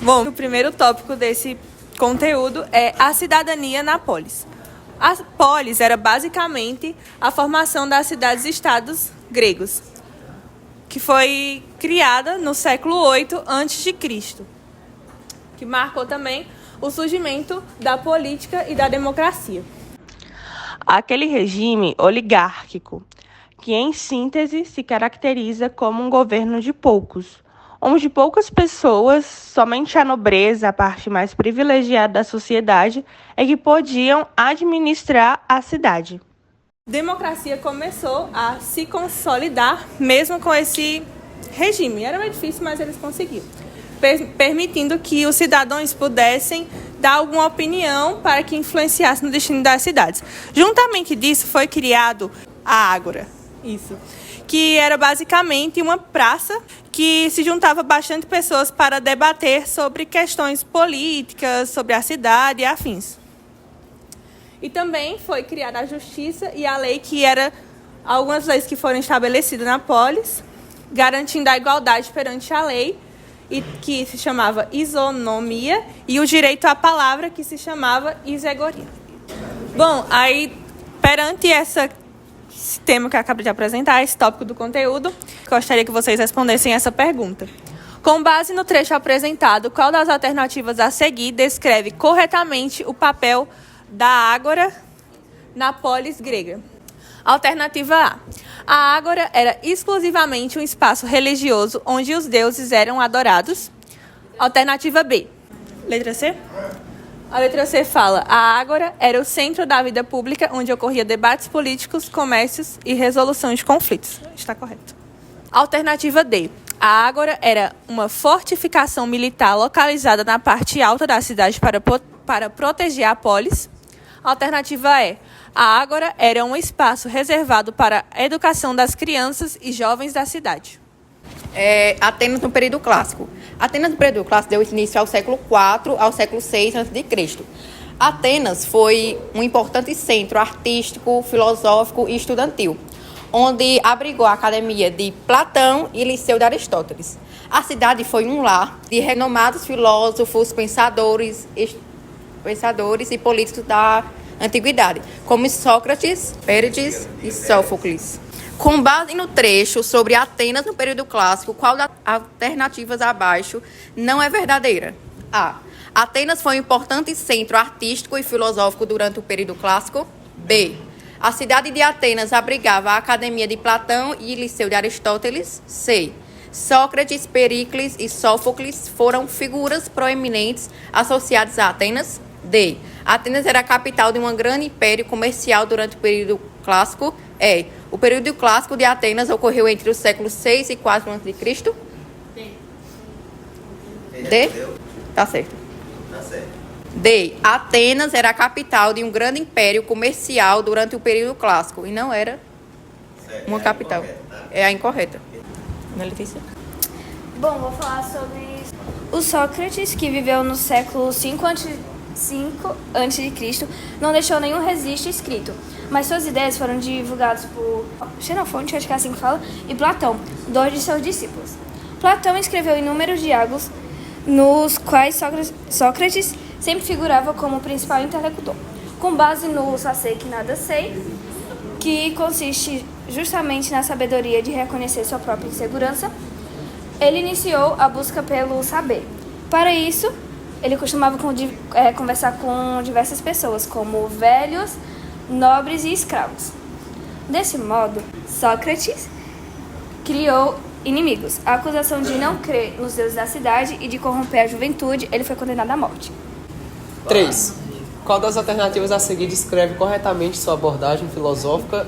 Bom, o primeiro tópico desse conteúdo é a cidadania na polis. A polis era basicamente a formação das cidades-estados gregos, que foi criada no século VIII a.C., que marcou também o surgimento da política e da democracia. Aquele regime oligárquico, que em síntese se caracteriza como um governo de poucos, onde poucas pessoas, somente a nobreza, a parte mais privilegiada da sociedade, é que podiam administrar a cidade. A democracia começou a se consolidar mesmo com esse regime. Era meio difícil, mas eles conseguiram, permitindo que os cidadãos pudessem dar alguma opinião para que influenciasse no destino das cidades. Juntamente disso foi criado a Ágora, que era basicamente uma praça que se juntava bastante pessoas para debater sobre questões políticas, sobre a cidade e afins. E também foi criada a justiça e a lei, que era algumas leis que foram estabelecidas na polis, garantindo a igualdade perante a lei, e que se chamava isonomia, e o direito à palavra, que se chamava isegoria. Bom, aí, perante esse tema que eu acabei de apresentar, esse tópico do conteúdo, gostaria que vocês respondessem essa pergunta. Com base no trecho apresentado, qual das alternativas a seguir descreve corretamente o papel da Ágora na polis grega? Alternativa A. A Ágora era exclusivamente um espaço religioso onde os deuses eram adorados. Alternativa B. Letra C? A letra C fala: a Ágora era o centro da vida pública onde ocorria debates políticos, comércios e resolução de conflitos. Está correto. Alternativa D. A Ágora era uma fortificação militar localizada na parte alta da cidade para proteger a polis. Alternativa E. A Ágora era um espaço reservado para a educação das crianças e jovens da cidade. Atenas no período clássico. Atenas no período clássico deu início ao século IV ao século VI a.C. Atenas foi um importante centro artístico, filosófico e estudantil, onde abrigou a academia de Platão e Liceu de Aristóteles. A cidade foi um lar de renomados filósofos, pensadores e políticos da antiguidade, como Sócrates, Péricles e Sófocles. Com base no trecho sobre Atenas no período clássico, qual das alternativas abaixo não é verdadeira? A. Atenas foi um importante centro artístico e filosófico durante o período clássico. B. A cidade de Atenas abrigava a academia de Platão e Liceu de Aristóteles. C. Sócrates, Péricles e Sófocles foram figuras proeminentes associadas a Atenas. D. Atenas era a capital de um grande império comercial durante o período clássico. E. O período clássico de Atenas ocorreu entre os séculos 6 e 4 a.C. D. Tá certo. D. Atenas era a capital de um grande império comercial durante o período clássico e não era uma capital. É a incorreta. Não é, Letícia? Bom, vou falar sobre o Sócrates, que viveu no século 5 a.C., não deixou nenhum registro escrito, mas suas ideias foram divulgadas por Xenofonte, acho que é assim que fala, e Platão, dois de seus discípulos. Platão escreveu inúmeros diálogos, nos quais Sócrates sempre figurava como o principal intelectual. Com base no só sei que nada sei, que consiste justamente na sabedoria de reconhecer sua própria insegurança, ele iniciou a busca pelo saber. Para isso, ele costumava conversar com diversas pessoas, como velhos, nobres e escravos. Desse modo, Sócrates criou inimigos. A acusação de não crer nos deuses da cidade e de corromper a juventude, ele foi condenado à morte. 3. Qual das alternativas a seguir descreve corretamente sua abordagem filosófica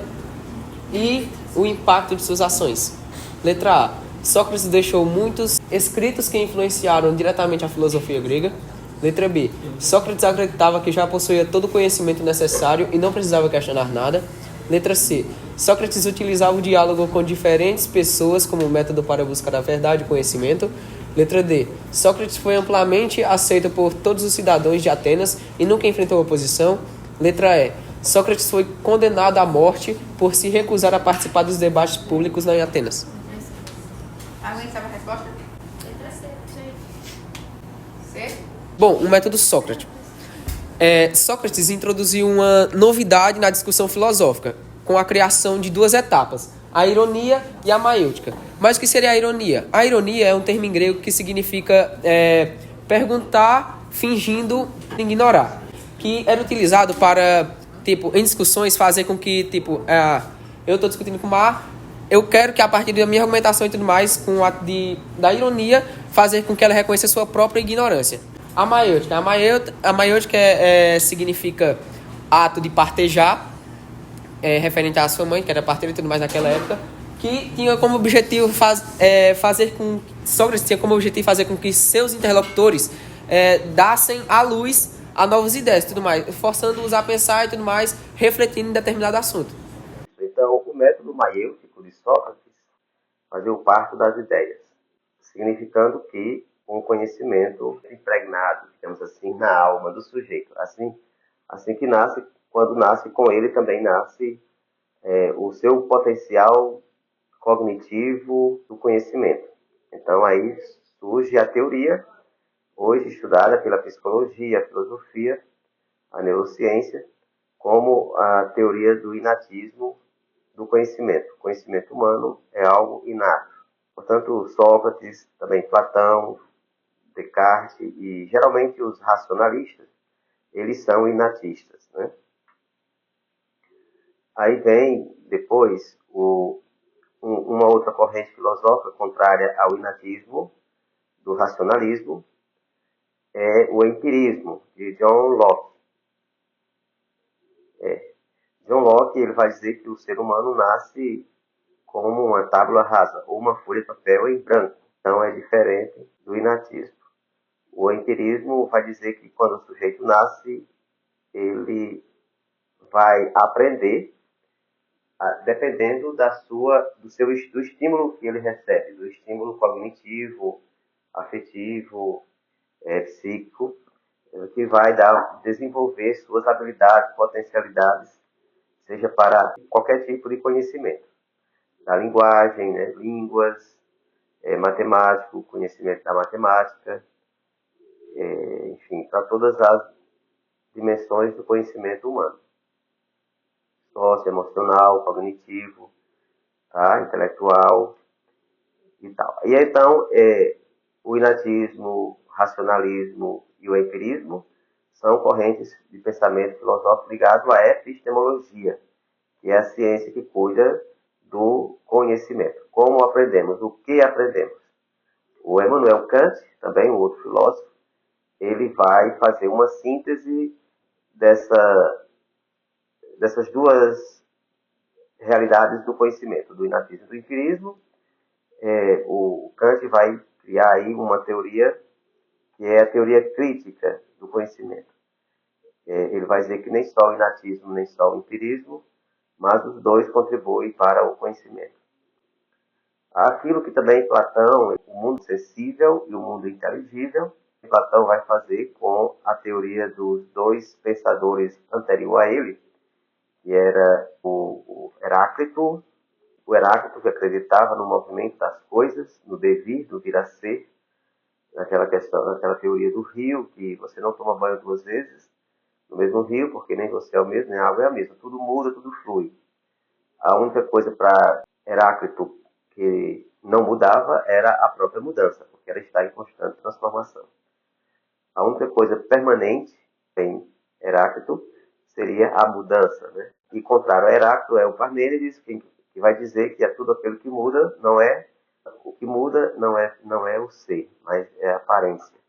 e o impacto de suas ações? Letra A. Sócrates deixou muitos escritos que influenciaram diretamente a filosofia grega. Letra B. Sócrates acreditava que já possuía todo o conhecimento necessário e não precisava questionar nada. Letra C. Sócrates utilizava o diálogo com diferentes pessoas como método para buscar a verdade e conhecimento. Letra D. Sócrates foi amplamente aceito por todos os cidadãos de Atenas e nunca enfrentou oposição. Letra E. Sócrates foi condenado à morte por se recusar a participar dos debates públicos em Atenas. Alguém sabe a resposta? Letra C. Bom, o método Sócrates. Sócrates introduziu uma novidade na discussão filosófica, com a criação de 2 etapas, a ironia e a maiêutica. Mas o que seria a ironia? A ironia é um termo em grego que significa perguntar fingindo ignorar, que era utilizado para, em discussões, fazer com que, eu estou discutindo com o Mar, eu quero que, a partir da minha argumentação e tudo mais, com o ato da ironia, fazer com que ela reconheça a sua própria ignorância. A maiêutica significa ato de partejar, referente à sua mãe, que era parteira e tudo mais naquela época, que tinha como objetivo Sócrates tinha como objetivo fazer com que seus interlocutores dassem à luz a novas ideias e tudo mais, forçando-os a pensar e tudo mais, refletindo em determinado assunto. Então, o método maiêutico de Sócrates fazia parte das ideias, significando que um conhecimento impregnado, digamos assim, na alma do sujeito. Assim que nasce, quando nasce com ele também nasce o seu potencial cognitivo do conhecimento. Então aí surge a teoria, hoje estudada pela psicologia, a filosofia, a neurociência, como a teoria do inatismo do conhecimento. O conhecimento humano é algo inato. Portanto, Sócrates, também Platão, Descartes e geralmente os racionalistas, eles são inatistas, né? Aí vem depois uma outra corrente filosófica contrária ao inatismo, do racionalismo, é o empirismo, de John Locke. John Locke ele vai dizer que o ser humano nasce como uma tábua rasa, ou uma folha de papel em branco. Então é diferente do inatismo. O empirismo vai dizer que quando o sujeito nasce, ele vai aprender dependendo do estímulo que ele recebe, do estímulo cognitivo, afetivo, psíquico, que vai desenvolver suas habilidades, potencialidades, seja para qualquer tipo de conhecimento. Da linguagem, né, línguas, matemático, conhecimento da matemática, enfim, para todas as dimensões do conhecimento humano. Socioemocional, cognitivo, tá? Intelectual e tal. E então, o inatismo, o racionalismo e o empirismo são correntes de pensamento filosófico ligado à epistemologia, que é a ciência que cuida do conhecimento. Como aprendemos? O que aprendemos? O Immanuel Kant, também um outro filósofo, ele vai fazer uma síntese dessas 2 realidades do conhecimento, do inatismo e do empirismo. O Kant vai criar aí uma teoria que é a teoria crítica do conhecimento. Ele vai dizer que nem só o inatismo, nem só o empirismo, mas os 2 contribuem para o conhecimento. Aquilo que também Platão, o mundo sensível e o mundo inteligível, Platão vai fazer com a teoria dos 2 pensadores anterior a ele, que era o Heráclito que acreditava no movimento das coisas, no devir, no vir a ser, naquela teoria do rio, que você não toma banho 2 vezes no mesmo rio, porque nem você é o mesmo, nem a água é a mesma. Tudo muda, tudo flui. A única coisa para Heráclito que não mudava era a própria mudança, porque ela está em constante transformação. A única coisa permanente em Heráclito seria a mudança, né? E contrário a Heráclito é o Parmênides, que vai dizer que é tudo aquilo que muda, o que muda não é o ser, mas é a aparência.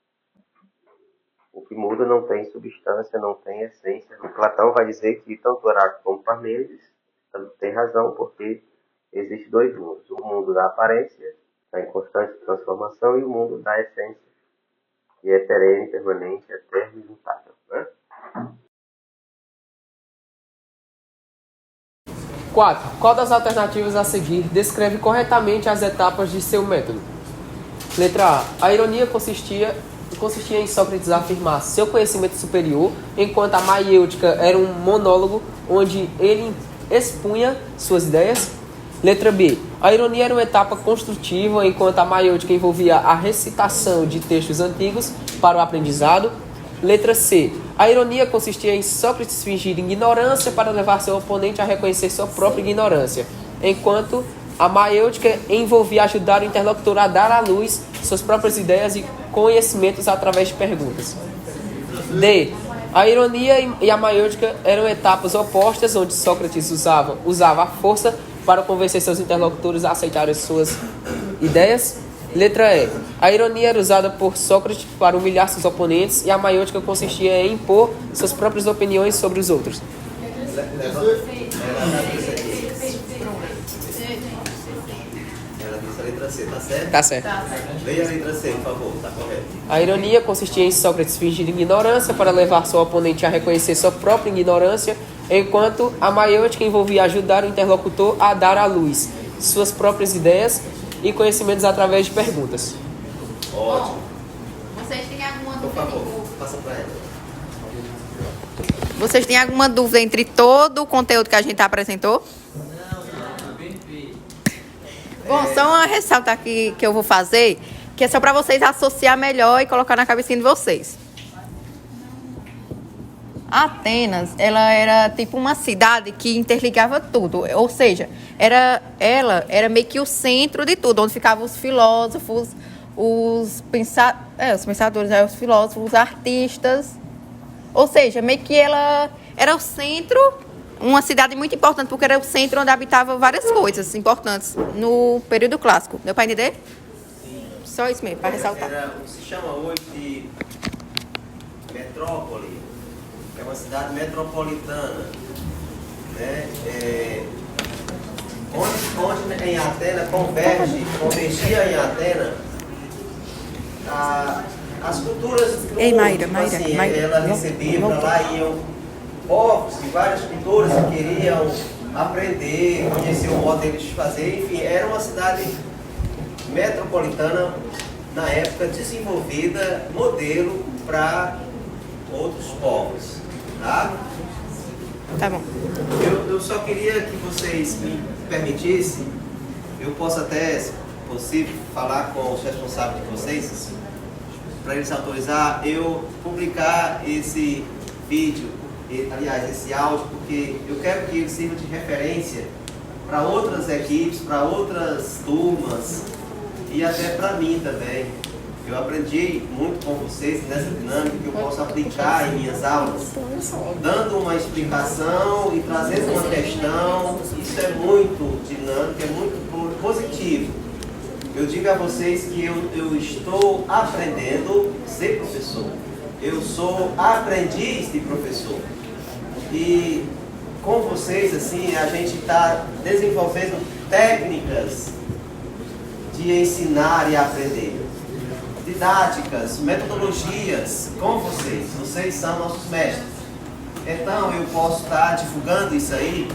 O que muda não tem substância, não tem essência. E Platão vai dizer que tanto Heráclito como Parmênides tem razão, porque existem 2 mundos. O mundo da aparência, está em constante transformação, e o mundo da essência, que é perene, permanente, eterno e imutável, né? 4. Qual das alternativas a seguir descreve corretamente as etapas de seu método? Letra A. A ironia consistia em Sócrates afirmar seu conhecimento superior, enquanto a maiêutica era um monólogo onde ele expunha suas ideias. Letra B. A ironia era uma etapa construtiva, enquanto a maiêutica envolvia a recitação de textos antigos para o aprendizado. Letra C. A ironia consistia em Sócrates fingir ignorância para levar seu oponente a reconhecer sua própria ignorância, enquanto a maiêutica envolvia ajudar o interlocutor a dar à luz suas próprias ideias e conhecimentos através de perguntas. D. A ironia e a maiêutica eram etapas opostas, onde Sócrates usava a força para convencer seus interlocutores a aceitarem suas ideias. Letra E. A ironia era usada por Sócrates para humilhar seus oponentes e a maiêutica consistia em impor suas próprias opiniões sobre os outros. Letra C, tá certo? Tá certo. Leia a letra C, por favor, tá correto. A ironia consistia em Sócrates fingir ignorância para levar seu oponente a reconhecer sua própria ignorância, enquanto a maiêutica envolvia ajudar o interlocutor a dar à luz suas próprias ideias e conhecimentos através de perguntas. Ótimo. Vocês têm alguma Por dúvida? favor, passa para ela. Vocês têm alguma dúvida entre todo o conteúdo que a gente apresentou? Bom, só uma ressalta aqui que eu vou fazer, que é só para vocês associar melhor e colocar na cabecinha de vocês. Atenas, ela era tipo uma cidade que interligava tudo, ou seja, ela era meio que o centro de tudo, onde ficavam os filósofos, os pensadores, os filósofos, os artistas, ou seja, meio que ela era o centro, uma cidade muito importante, porque era o centro onde habitavam várias coisas importantes no período clássico. Deu para entender? Só isso mesmo, para ressaltar. Era o que se chama hoje de metrópole, é uma cidade metropolitana, né? Onde em Atenas convergia em Atenas as culturas do mundo. Ei, Mayra, Ela recebia, para lá iam povos de várias culturas que queriam aprender, conhecer o modo deles de fazer, enfim, era uma cidade metropolitana, na época desenvolvida, modelo para outros povos, tá? Tá bom. Eu só queria que vocês me permitissem, eu posso até, se possível, falar com os responsáveis de vocês, para eles autorizar eu publicar esse vídeo, aliás, esse áudio, porque eu quero que ele sirva de referência para outras equipes, para outras turmas e até para mim também. Eu aprendi muito com vocês nessa dinâmica que eu posso aplicar em minhas aulas, dando uma explicação e trazendo uma questão. Isso é muito dinâmico, é muito positivo. Eu digo a vocês que eu estou aprendendo a ser professor. Eu sou aprendiz de professor. E com vocês, assim, a gente está desenvolvendo técnicas de ensinar e aprender. Didáticas, metodologias com vocês. Vocês são nossos mestres. Então, eu posso estar divulgando isso aí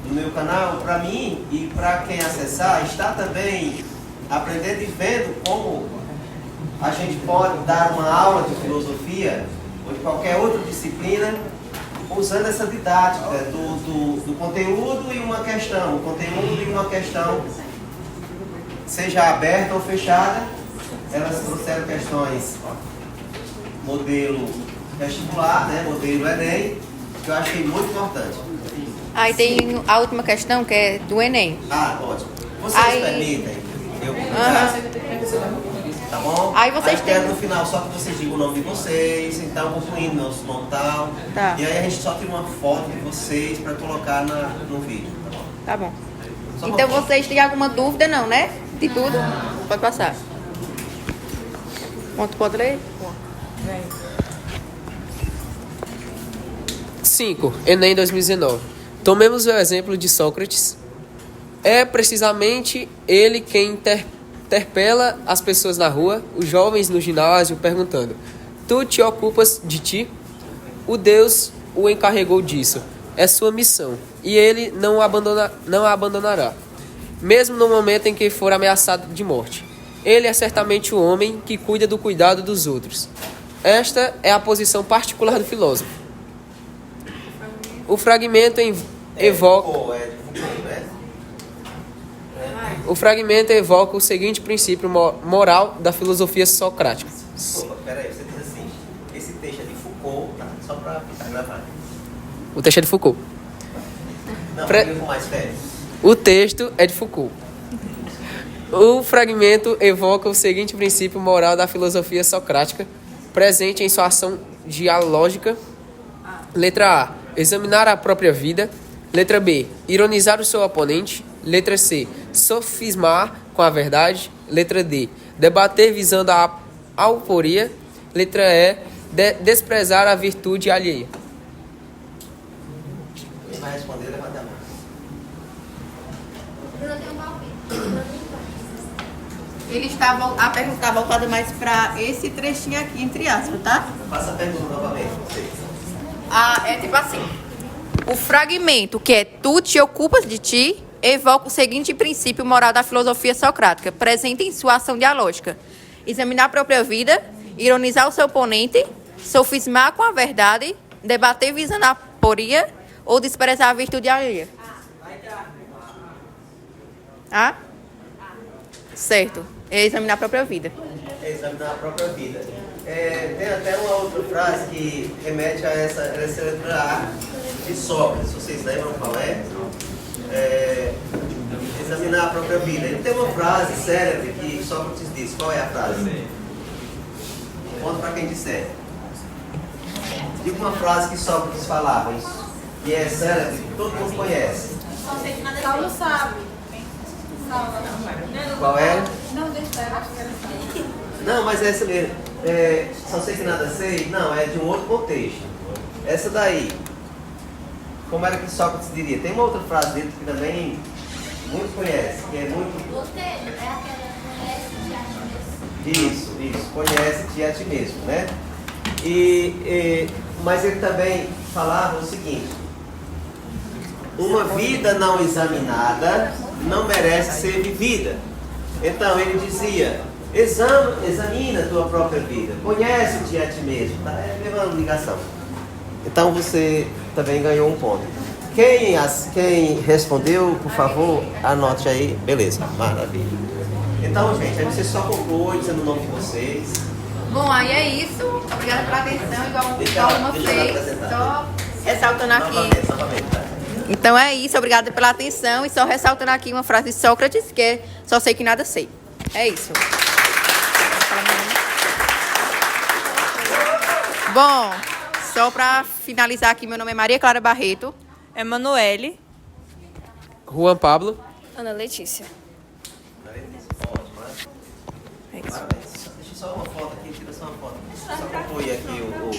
no meu canal. Para mim e para quem acessar, está também aprendendo e vendo como a gente pode dar uma aula de filosofia ou de qualquer outra disciplina usando essa didática do conteúdo e uma questão. O conteúdo e uma questão, seja aberta ou fechada. Elas trouxeram questões modelo vestibular, né, modelo Enem, que eu achei muito importante. Aí tem a última questão, que é do Enem. Ah, ótimo. Vocês permitem eu publicar? Tá bom? Aí vocês eu quero no final só que vocês digam o nome de vocês, então concluindo nosso nome e tal. Tá. E aí a gente só tira uma foto de vocês para colocar no vídeo. Tá bom. Só Então uma vocês têm alguma dúvida não, né? De tudo? Pode passar. Pode ler? 5. Enem 2019. Tomemos o exemplo de Sócrates. É precisamente ele quem interpela as pessoas na rua, os jovens no ginásio, perguntando: tu te ocupas de ti? O Deus o encarregou disso. É sua missão. E ele não a abandonará, mesmo no momento em que for ameaçado de morte. Ele é certamente o homem que cuida do cuidado dos outros. Esta é a posição particular do filósofo. O fragmento evoca... O fragmento evoca o seguinte princípio moral da filosofia socrática. Desculpa, peraí, você diz assim, esse texto é de Foucault, tá? Só pra ficar gravado. O texto é de Foucault. Não, Pre- eu com mais férias. O texto é de Foucault. O fragmento evoca o seguinte princípio moral da filosofia socrática, presente em sua ação dialógica. Letra A, examinar a própria vida. Letra B, ironizar o seu oponente. Letra C, sofismar com a verdade. Letra D, debater visando a alporia. Letra E, desprezar a virtude alheia. Quem vai responder, levanta a mão. A pergunta está voltada mais para esse trechinho aqui, entre aspas, tá? Faça a pergunta novamente, vocês. É tipo assim. O fragmento, que é tu te ocupas de ti, evoca o seguinte princípio moral da filosofia socrática, presente em sua ação dialógica. Examinar a própria vida, ironizar o seu oponente, sofismar com a verdade, debater visando a aporia ou desprezar a virtude alheia. Ah? Certo. É examinar a própria vida. É examinar a própria vida. Tem até uma outra frase que remete a essa letra A de Sócrates. Vocês lembram qual é? Examinar a própria vida. Ele tem uma frase célebre que Sócrates diz. Qual é a frase? Conta para quem disser. Diga uma frase que Sócrates falava, que é célebre, que todo mundo conhece. Paulo sabe. Qual é? Não, deixa eu Não, mas essa mesmo. Só sei que nada sei. Não, é de um outro contexto. Essa daí. Como era que Sócrates diria? Tem uma outra frase dele que também muitos conhecem, que é muito. Isso. Conhece-te a ti mesmo, né? Mas ele também falava o seguinte: uma vida não examinada não merece ser vivida. Então ele dizia: examina a tua própria vida, conhece-te a ti mesmo. Tá? É a mesma ligação. Então você também ganhou um ponto. Quem respondeu, por favor, anote aí. Beleza, maravilha. Então, gente, aí você só conclui dizendo o nome de vocês. Bom, aí é isso. Obrigada pela atenção, igual uma vez. Só ressaltando aqui. Novamente, tá? Então é isso, obrigada pela atenção. E só ressaltando aqui uma frase de Sócrates, que é só sei que nada sei. É isso. Bom, só para finalizar aqui, meu nome é Maria Clara Barreto. Emanuele. Juan Pablo. Ana Letícia. Parabéns. Deixa só uma foto aqui, tira só uma foto. Só concluir aqui o